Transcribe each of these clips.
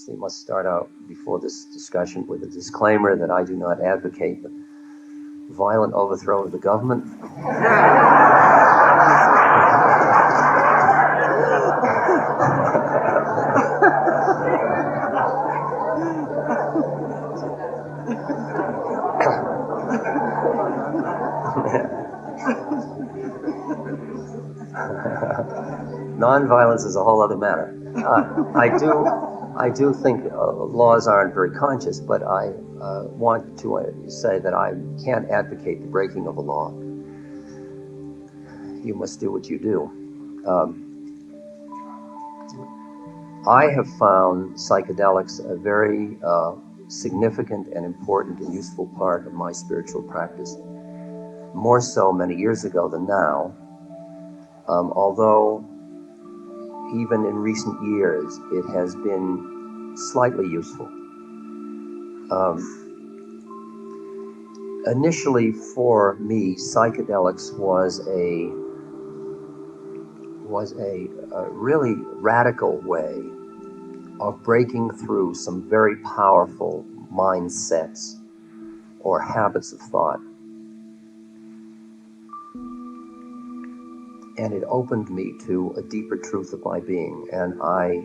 obviously must start out before this discussion with a disclaimer that I do not advocate the violent overthrow of the government. Nonviolence is a whole other matter. I do think laws aren't very conscious, but I want to say that I can't advocate the breaking of a law. You must do what you do. I have found psychedelics a very significant and important and useful part of my spiritual practice, more so many years ago than now, although even in recent years it has been slightly useful. Initially for me, psychedelics was a really radical way of breaking through some very powerful mindsets or habits of thought. And it opened me to a deeper truth of my being. And I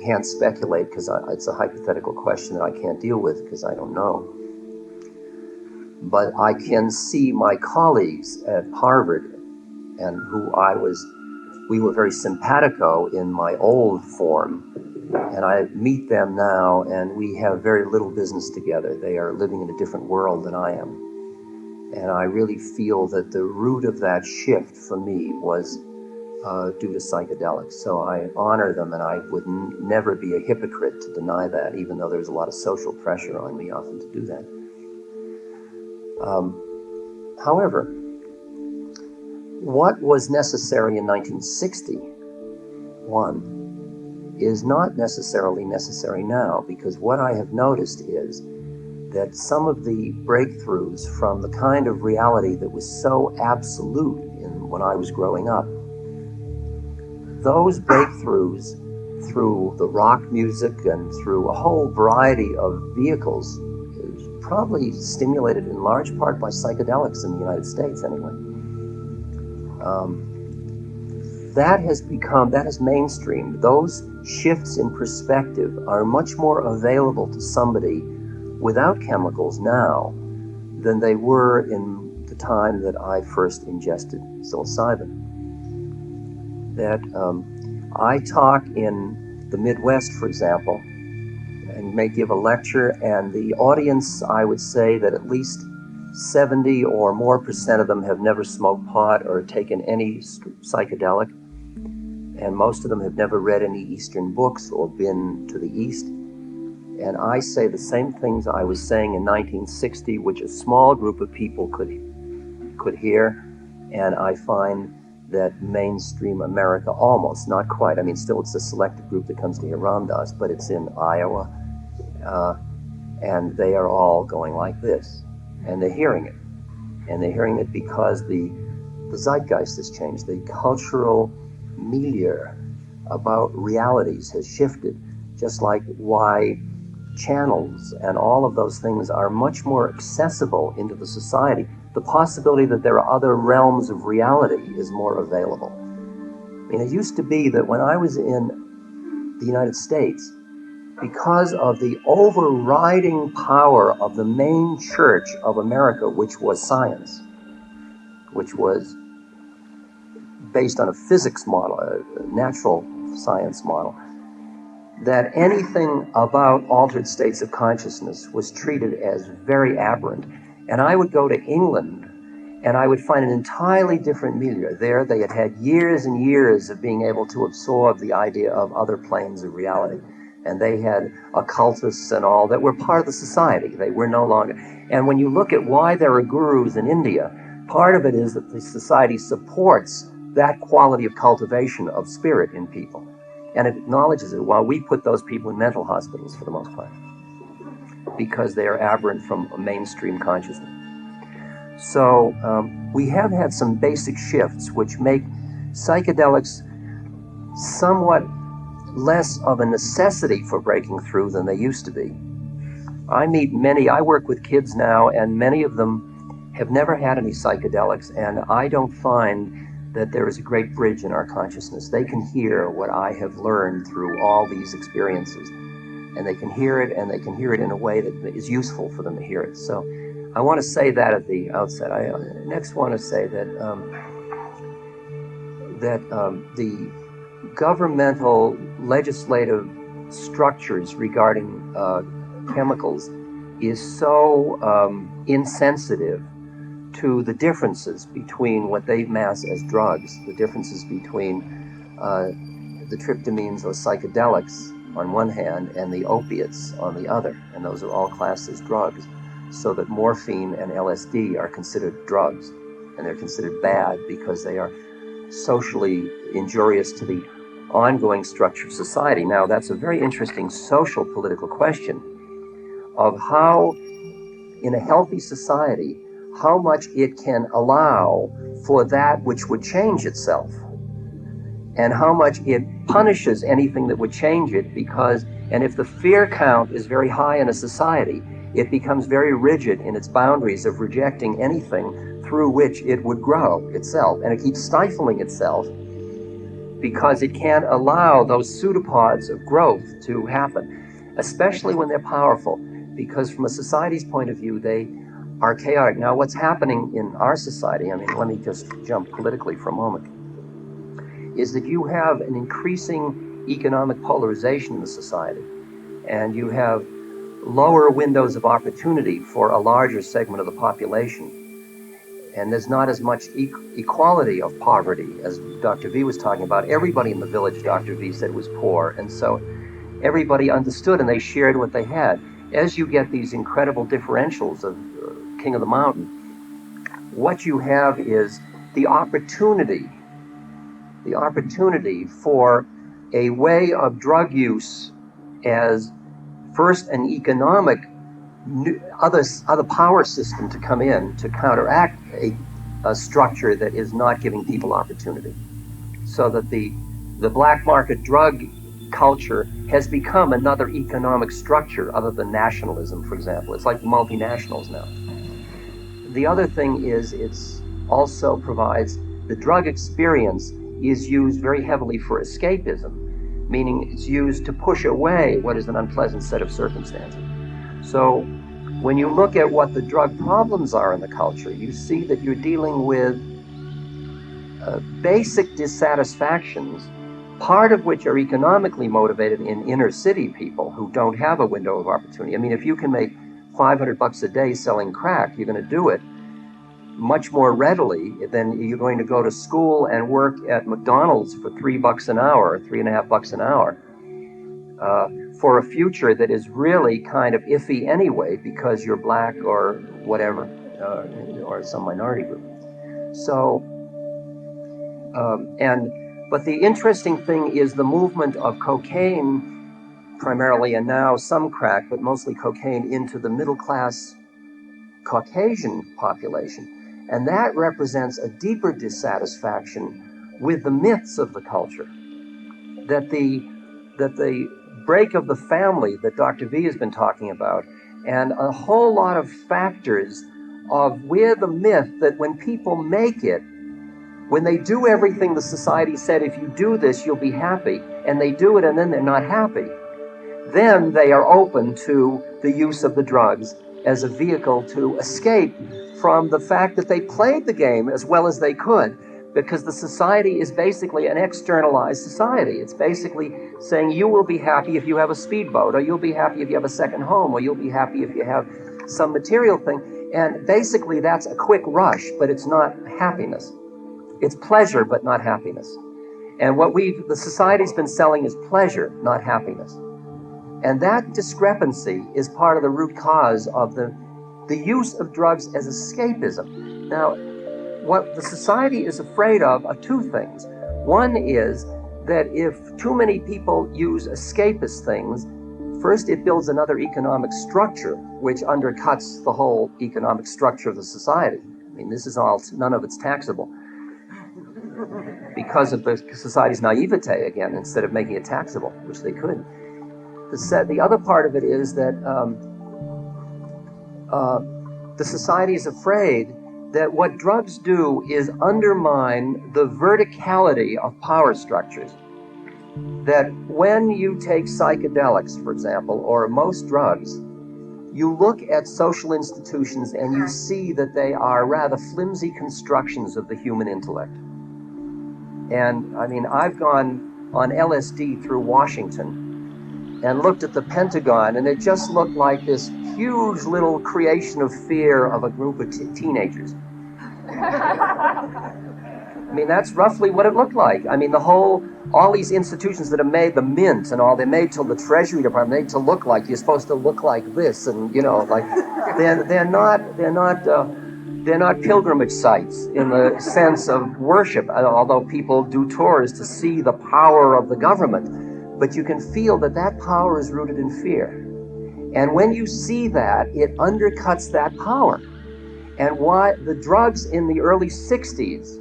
can't speculate because it's a hypothetical question that I can't deal with because I don't know. But I can see my colleagues at Harvard, and we were very simpatico in my old form, and I meet them now and we have very little business together. They are living in a different world than I am. And I really feel that the root of that shift for me was due to psychedelics. So I honor them, and I would never be a hypocrite to deny that, even though there's a lot of social pressure on me often to do that. However, what was necessary in 1961 is not necessarily necessary now, because what I have noticed is that some of the breakthroughs from the kind of reality that was so absolute when I was growing up, those breakthroughs through the rock music and through a whole variety of vehicles is probably stimulated in large part by psychedelics in the United States anyway. That has mainstreamed. Those shifts in perspective are much more available to somebody without chemicals now than they were in the time that I first ingested psilocybin. That I talk in the Midwest, for example, and may give a lecture, and the audience, I would say that at least 70 or more % of them have never smoked pot or taken any psychedelic, and most of them have never read any Eastern books or been to the East. And I say the same things I was saying in 1960, which a small group of people could hear, and I find that mainstream America almost, not quite, I mean still it's a selected group that comes to hear Ram Dass, but it's in Iowa, and they are all going like this, and they're hearing it. And they're hearing it because the zeitgeist has changed, the cultural milieu about realities has shifted, just like why channels and all of those things are much more accessible into the society. The possibility that there are other realms of reality is more available. I mean, it used to be that when I was in the United States, because of the overriding power of the main church of America, which was science, which was based on a physics model, a natural science model, that anything about altered states of consciousness was treated as very aberrant. And I would go to England and I would find an entirely different milieu. There they had had years and years of being able to absorb the idea of other planes of reality. And they had occultists and all that were part of the society. They were no longer. And when you look at why there are gurus in India, part of it is that the society supports that quality of cultivation of spirit in people. And it acknowledges it, while we put those people in mental hospitals for the most part, because they are aberrant from a mainstream consciousness. So we have had some basic shifts which make psychedelics somewhat less of a necessity for breaking through than they used to be. I work with kids now, and many of them have never had any psychedelics, and I don't find that there is a great bridge in our consciousness. They can hear what I have learned through all these experiences, and they can hear it, and they can hear it in a way that is useful for them to hear it. So I want to say that at the outset. I next want to say that the governmental legislative structures regarding chemicals is so insensitive to the differences between what they mass as drugs, the differences between the tryptamines or psychedelics on one hand and the opiates on the other, and those are all classed as drugs, so that morphine and LSD are considered drugs, and they're considered bad because they are socially injurious to the ongoing structure of society. Now, that's a very interesting social political question of how, in a healthy society, how much it can allow for that which would change itself, and how much it punishes anything that would change it, because, and if the fear count is very high in a society, it becomes very rigid in its boundaries of rejecting anything through which it would grow itself, and it keeps stifling itself because it can't allow those pseudopods of growth to happen, especially when they're powerful, because from a society's point of view, they are chaotic. Now, what's happening in our society, I mean, let me just jump politically for a moment, is that you have an increasing economic polarization in the society, and you have lower windows of opportunity for a larger segment of the population. And there's not as much equality of poverty as Dr. V was talking about. Everybody in the village, Dr. V said, was poor, and so everybody understood and they shared what they had. As you get these incredible differentials of King of the Mountain, what you have is the opportunity for a way of drug use as first an economic other power system to come in to counteract a structure that is not giving people opportunity. So that the black market drug culture has become another economic structure other than nationalism, for example. It's like the multinationals now. The other thing is it's also provides the drug experience is used very heavily for escapism, meaning it's used to push away what is an unpleasant set of circumstances. So when you look at what the drug problems are in the culture, you see that you're dealing with basic dissatisfactions, part of which are economically motivated in inner city people who don't have a window of opportunity. I mean, if you can make $500 a day selling crack, you're going to do it much more readily than you're going to go to school and work at McDonald's for $3 an hour, or $3.50 an hour, for a future that is really kind of iffy anyway because you're black or whatever, or some minority group. So, but the interesting thing is the movement of cocaine primarily, and now some crack, but mostly cocaine, into the middle class Caucasian population. And that represents a deeper dissatisfaction with the myths of the culture. That the break of the family that Dr. V has been talking about, and a whole lot of factors of where the myth that when people make it, when they do everything the society said, if you do this, you'll be happy, and they do it and then they're not happy, then they are open to the use of the drugs as a vehicle to escape from the fact that they played the game as well as they could, because the society is basically an externalized society. It's basically saying you will be happy if you have a speedboat, or you'll be happy if you have a second home, or you'll be happy if you have some material thing. And basically that's a quick rush, but it's not happiness. It's pleasure, but not happiness. And what the society's been selling is pleasure, not happiness. And that discrepancy is part of the root cause of the use of drugs as escapism. Now, what the society is afraid of are two things. One is that if too many people use escapist things, first it builds another economic structure, which undercuts the whole economic structure of the society. I mean, this is all, none of it's taxable. because of the society's naivete, again, instead of making it taxable, which they could. The other part of it is that the society is afraid that what drugs do is undermine the verticality of power structures. That when you take psychedelics, for example, or most drugs, you look at social institutions and you see that they are rather flimsy constructions of the human intellect. And I mean, I've gone on LSD through Washington and looked at the Pentagon, and it just looked like this huge little creation of fear of a group of teenagers. I mean, that's roughly what it looked like. I mean, all these institutions that are made, the Mint and all, they're made to the Treasury Department, made to look like, you're supposed to look like this, and you know, like, they're not pilgrimage sites in the sense of worship, although people do tours to see the power of the government. But you can feel that that power is rooted in fear. And when you see that, it undercuts that power. And why the drugs in the early 60s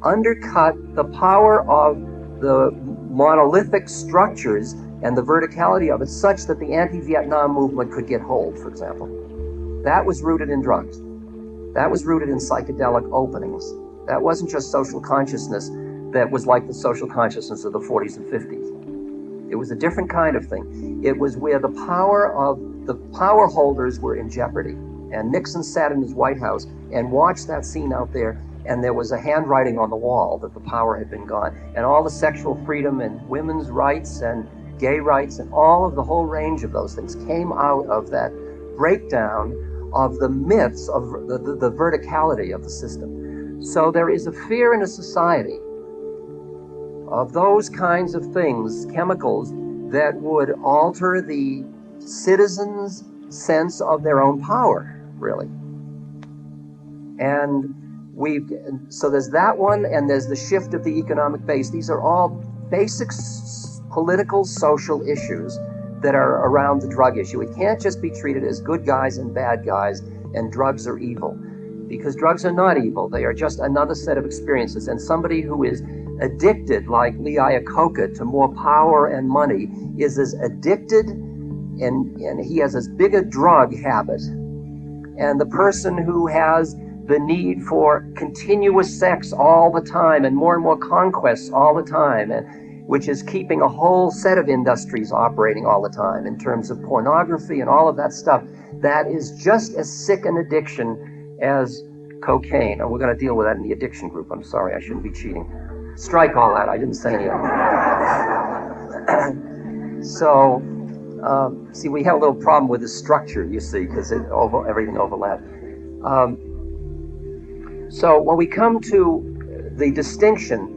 undercut the power of the monolithic structures and the verticality of it, such that the anti-Vietnam movement could get hold, for example. That was rooted in drugs. That was rooted in psychedelic openings. That wasn't just social consciousness that was like the social consciousness of the 40s and 50s. It was a different kind of thing. It was where the power holders were in jeopardy. And Nixon sat in his White House and watched that scene out there, and there was a handwriting on the wall that the power had been gone. And all the sexual freedom and women's rights and gay rights and all of the whole range of those things came out of that breakdown of the myths of the verticality of the system. So there is a fear in a society of those kinds of things, chemicals, that would alter the citizens' sense of their own power, really. And so there's that one, and there's the shift of the economic base. These are all basic political, social issues that are around the drug issue. It can't just be treated as good guys and bad guys, and drugs are evil. Because drugs are not evil. They are just another set of experiences. And somebody who is addicted, like Lee Iacocca, to more power and money, is as addicted, and he has as big a drug habit. And the person who has the need for continuous sex all the time and more conquests all the time, and which is keeping a whole set of industries operating all the time in terms of pornography and all of that stuff, that is just as sick an addiction as cocaine. And we're going to deal with that in the addiction group. I'm sorry, I shouldn't be cheating. Strike all that, I didn't say anything. So, see, we have a little problem with the structure, you see, because everything overlaps. So when we come to the distinction,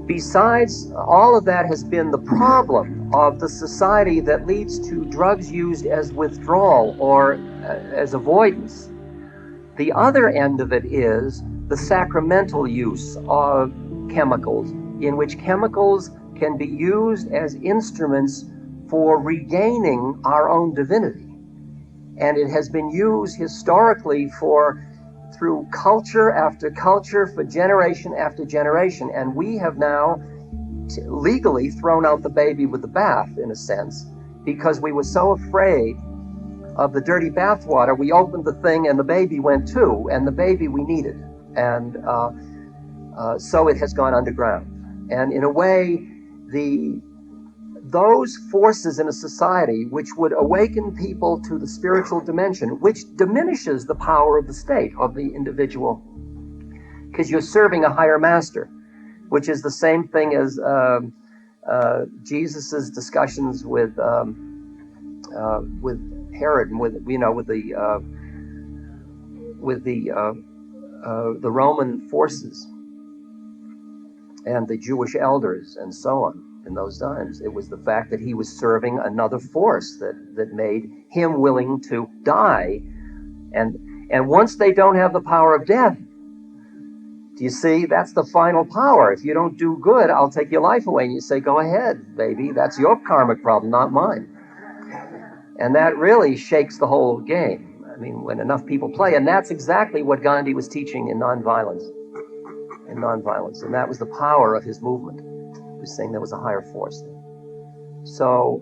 besides all of that has been the problem of the society that leads to drugs used as withdrawal or as avoidance. The other end of it is the sacramental use of chemicals, in which chemicals can be used as instruments for regaining our own divinity. And it has been used historically through culture after culture, for generation after generation. And we have now legally thrown out the baby with the bath, in a sense, because we were so afraid of the dirty bathwater. We opened the thing and the baby went too, and the baby we needed. And so it has gone underground. And in a way, those forces in a society which would awaken people to the spiritual dimension, which diminishes the power of the state, of the individual, because you're serving a higher master, which is the same thing as Jesus's discussions with Herod and with the Roman forces and the Jewish elders and so on. In those times, it was the fact that he was serving another force that made him willing to die. And once they don't have the power of death, do you see, that's the final power. If you don't do good, I'll take your life away. And you say, go ahead, baby. That's your karmic problem, not mine. And that really shakes the whole game. I mean, when enough people play. And that's exactly what Gandhi was teaching in nonviolence. and nonviolence. And that was the power of his movement. He was saying there was a higher force there. So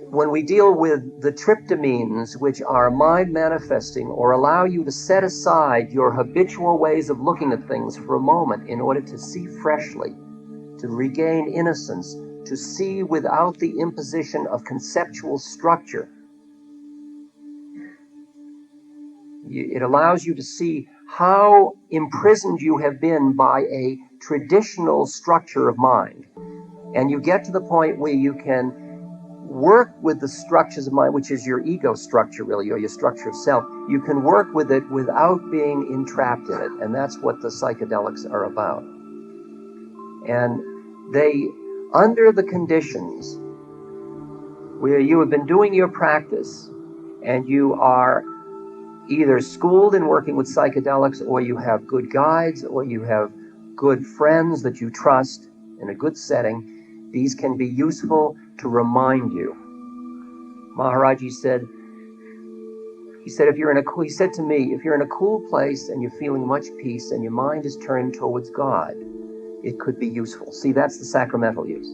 when we deal with the tryptamines, which are mind manifesting or allow you to set aside your habitual ways of looking at things for a moment in order to see freshly, to regain innocence, to see without the imposition of conceptual structure, it allows you to see how imprisoned you have been by a traditional structure of mind. And you get to the point where you can work with the structures of mind, which is your ego structure, really, or your structure of self. You can work with it without being entrapped in it. And that's what the psychedelics are about. And they, under the conditions where you have been doing your practice and you are either schooled in working with psychedelics, or you have good guides, or you have good friends that you trust in a good setting, these can be useful to remind you. Maharaji said, he said to me, if you're in a cool place and you're feeling much peace and your mind is turned towards God, it could be useful. See, that's the sacramental use.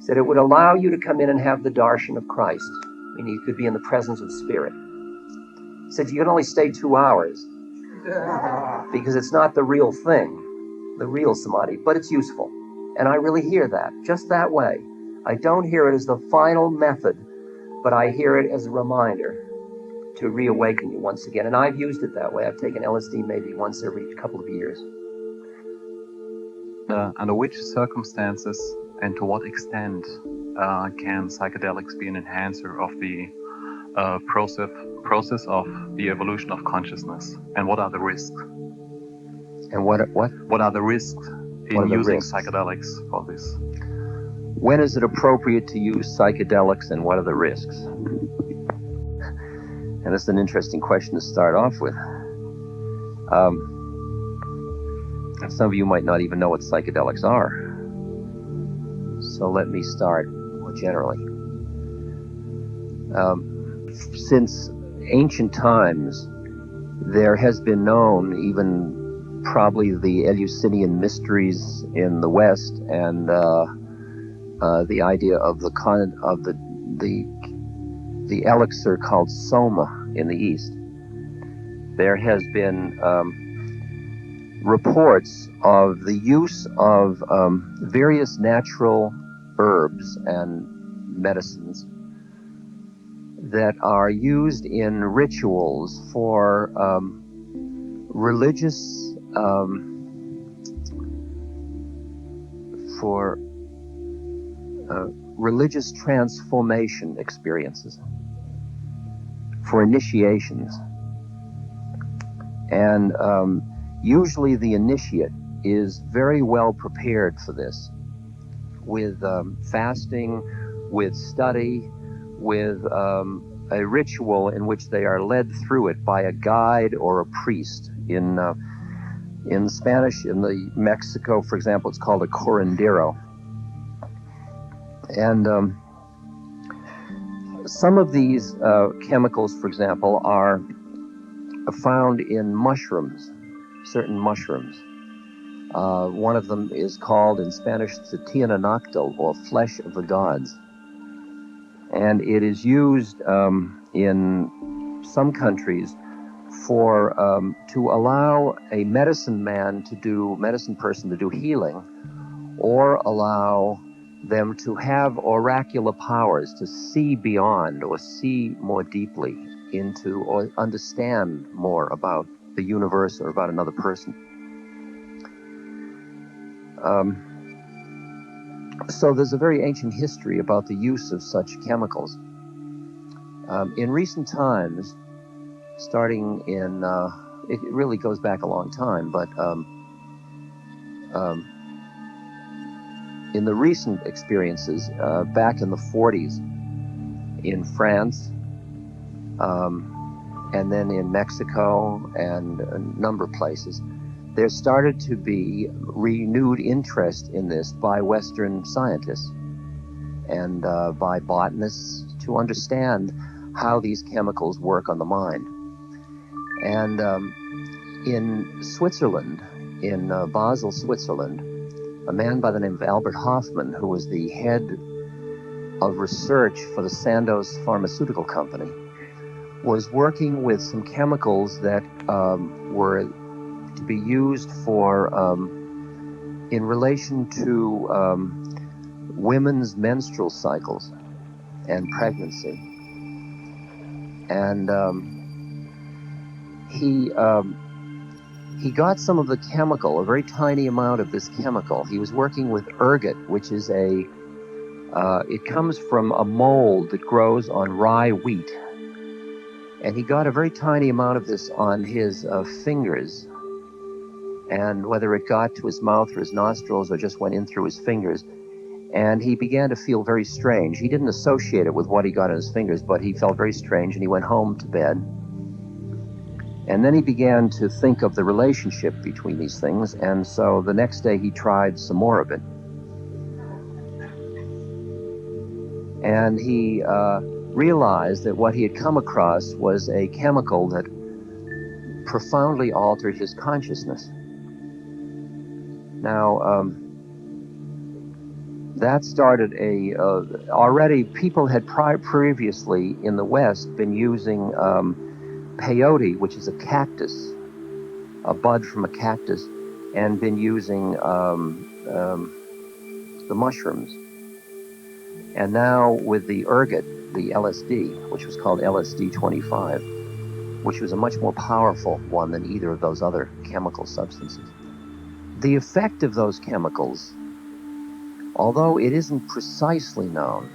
He said it would allow you to come in and have the darshan of Christ, meaning you could be in the presence of Spirit. He said you can only stay 2 hours because it's not the real thing, the real samadhi, but it's useful. And I really hear that, just that way. I don't hear it as the final method, but I hear it as a reminder to reawaken you once again. And I've used it that way. I've taken LSD maybe once every couple of years. Under which circumstances and to what extent can psychedelics be an enhancer of the process of the evolution of consciousness, and what are the risks? And what are the risks in using psychedelics for this? When is it appropriate to use psychedelics, and what are the risks? And that's an interesting question to start off with. Some of you might not even know what psychedelics are. So let me start more generally. Since ancient times, there has been known, even probably the Eleusinian mysteries in the West, and the idea of the elixir called soma in the East. There has been reports of the use of various natural herbs and medicines that are used in rituals for religious religious transformation experiences, for initiations. And usually the initiate is very well prepared for this, with fasting, with study, with a ritual in which they are led through it by a guide or a priest. In Spanish, in the Mexico, for example, it's called a curandero. And some of these chemicals, for example, are found in mushrooms, certain mushrooms. One of them is called in Spanish Tiananactl, or flesh of the gods. And it is used in some countries for to allow a medicine person to do healing, or allow them to have oracular powers, to see beyond or see more deeply into or understand more about the universe or about another person. So there's a very ancient history about the use of such chemicals. In recent times, starting in, it really goes back a long time, but in the recent experiences, back in the 40s, in France, and then in Mexico and a number of places, there started to be renewed interest in this by Western scientists and by botanists to understand how these chemicals work on the mind. And In Switzerland, in Basel, Switzerland, a man by the name of Albert Hoffman, who was the head of research for the Sandoz pharmaceutical company, was working with some chemicals that were to be used for in relation to women's menstrual cycles and pregnancy. And he got some of the chemical, a very tiny amount of this chemical. He was working with ergot, which is it comes from a mold that grows on rye wheat. And he got a very tiny amount of this on his fingers. And whether it got to his mouth or his nostrils or just went in through his fingers, and he began to feel very strange. He didn't associate it with what he got on his fingers, but he felt very strange, and he went home to bed. And then he began to think of the relationship between these things, and so the next day he tried some more of it. And he realized that what he had come across was a chemical that profoundly altered his consciousness. Now, that started already people had previously in the West been using peyote, which is a cactus, a bud from a cactus, and been using the mushrooms. And now with the ergot, the LSD, which was called LSD 25, which was a much more powerful one than either of those other chemical substances. The effect of those chemicals, although it isn't precisely known,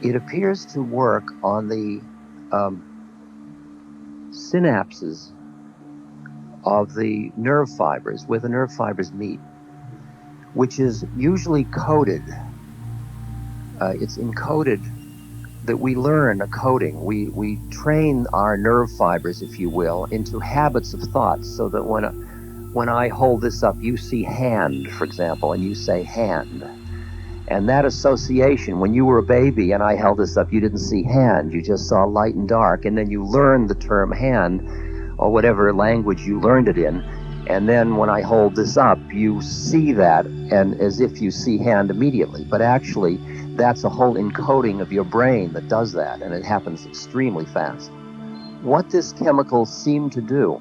it appears to work on the synapses of the nerve fibers, where the nerve fibers meet, which is usually coded. It's encoded that we learn a coding. We train our nerve fibers, if you will, into habits of thought, so that when I hold this up, you see hand, for example, and you say hand. And that association, when you were a baby and I held this up, you didn't see hand, you just saw light and dark, and then you learned the term hand, or whatever language you learned it in, and then when I hold this up, you see that, and as if you see hand immediately. But actually, that's a whole encoding of your brain that does that, and it happens extremely fast. What this chemical seemed to do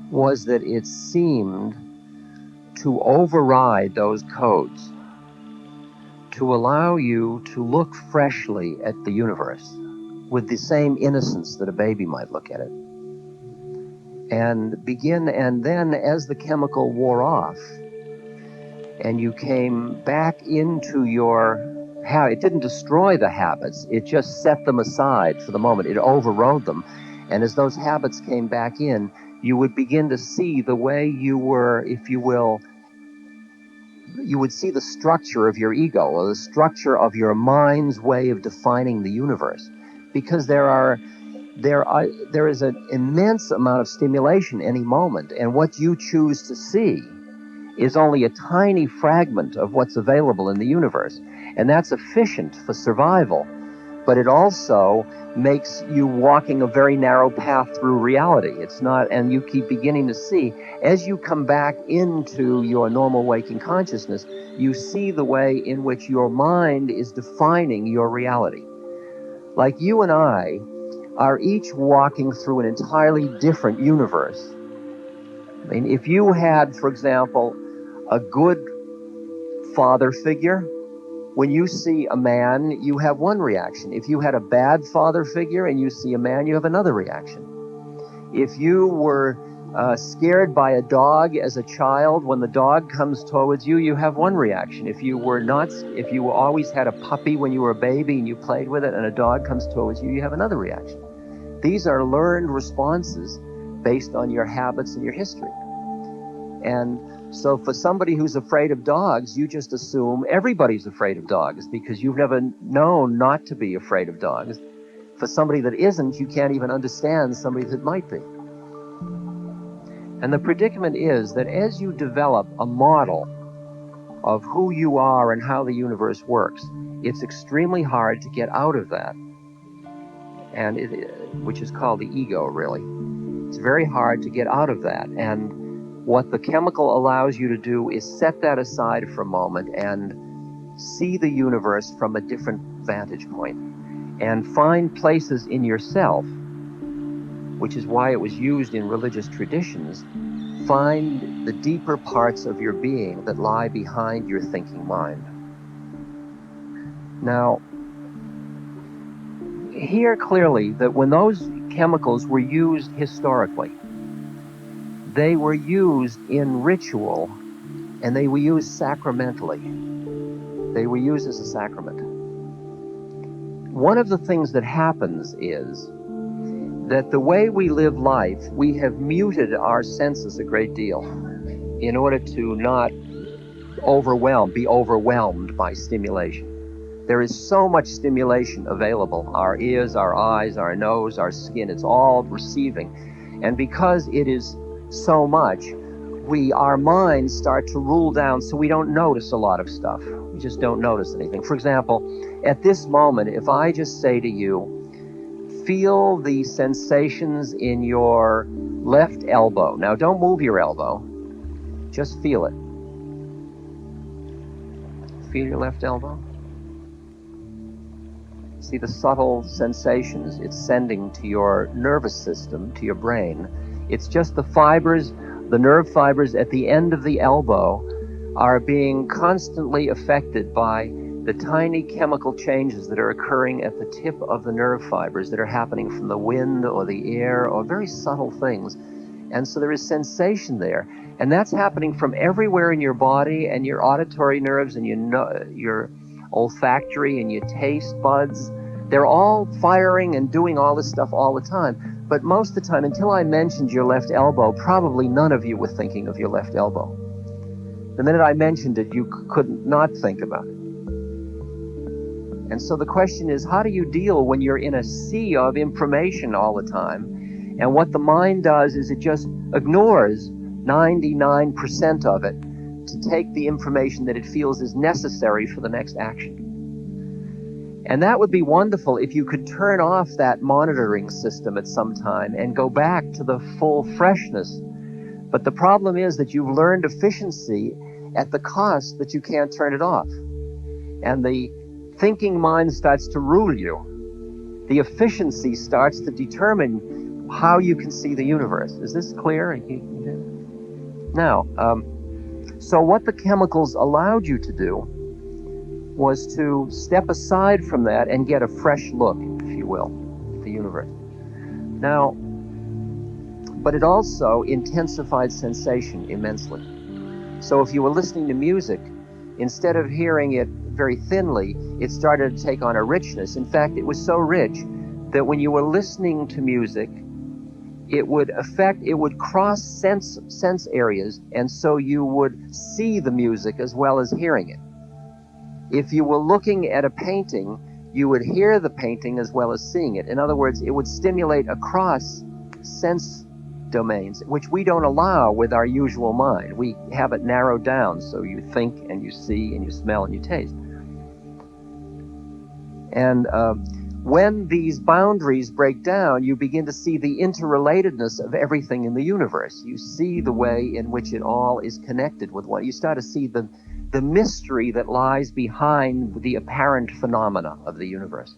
was that it seemed to override those codes, to allow you to look freshly at the universe with the same innocence that a baby might look at it. And then as the chemical wore off, and you came back into it didn't destroy the habits, it just set them aside for the moment, it overrode them. And as those habits came back in, you would begin to see the way you were, if you will, you would see the structure of your ego, or the structure of your mind's way of defining the universe. Because there is an immense amount of stimulation any moment, and what you choose to see is only a tiny fragment of what's available in the universe. And that's efficient for survival, but it also makes you walking a very narrow path through reality. It's not, and you keep beginning to see, as you come back into your normal waking consciousness, you see the way in which your mind is defining your reality. Like you and I are each walking through an entirely different universe. I mean, if you had, for example, a good father figure, when you see a man, you have one reaction. If you had a bad father figure and you see a man, you have another reaction. If you were scared by a dog as a child, when the dog comes towards you, you have one reaction. If you always had a puppy when you were a baby and you played with it and a dog comes towards you, you have another reaction. These are learned responses based on your habits and your history. And so for somebody who's afraid of dogs, you just assume everybody's afraid of dogs because you've never known not to be afraid of dogs. For somebody that isn't, you can't even understand somebody that might be. And the predicament is that as you develop a model of who you are and how the universe works, it's extremely hard to get out of that, and which is called the ego, really. It's very hard to get out of that. And what the chemical allows you to do is set that aside for a moment and see the universe from a different vantage point and find places in yourself, which is why it was used in religious traditions. Find the deeper parts of your being that lie behind your thinking mind. Now, hear clearly that when those chemicals were used historically, they were used in ritual and they were used sacramentally. They were used as a sacrament. One of the things that happens is that the way we live life, we have muted our senses a great deal in order to not be overwhelmed by stimulation. There is so much stimulation available. Our ears, our eyes, our nose, our skin, it's all receiving. And because it is so much, our minds start to rule down, so we don't notice a lot of stuff. We just don't notice anything. For example, at this moment, if I just say to you, feel the sensations in your left elbow. Now, don't move your elbow. Just feel it. Feel your left elbow. See the subtle sensations it's sending to your nervous system, to your brain. It's just the fibers, the nerve fibers at the end of the elbow are being constantly affected by the tiny chemical changes that are occurring at the tip of the nerve fibers that are happening from the wind or the air or very subtle things. And so there is sensation there. And that's happening from everywhere in your body, and your auditory nerves and your olfactory and your taste buds. They're all firing and doing all this stuff all the time. But most of the time, until I mentioned your left elbow, probably none of you were thinking of your left elbow. The minute I mentioned it, you could not think about it. And so the question is, how do you deal when you're in a sea of information all the time? And what the mind does is it just ignores 99% of it to take the information that it feels is necessary for the next action. And that would be wonderful if you could turn off that monitoring system at some time and go back to the full freshness. But the problem is that you've learned efficiency at the cost that you can't turn it off. And the thinking mind starts to rule you. The efficiency starts to determine how you can see the universe. Is this clear? Now, so what the chemicals allowed you to do was to step aside from that and get a fresh look, if you will, at the universe. Now, but it also intensified sensation immensely. So if you were listening to music, instead of hearing it very thinly, it started to take on a richness. In fact, it was so rich that when you were listening to music, it would cross sense areas, and so you would see the music as well as hearing it. If you were looking at a painting, you would hear the painting as well as seeing it. In other words, it would stimulate across sense domains, which we don't allow with our usual mind. We have it narrowed down, so you think and you see and you smell and you taste. And when these boundaries break down, you begin to see the interrelatedness of everything in the universe. You see the way in which it all is connected with one. You start to see the mystery that lies behind the apparent phenomena of the universe.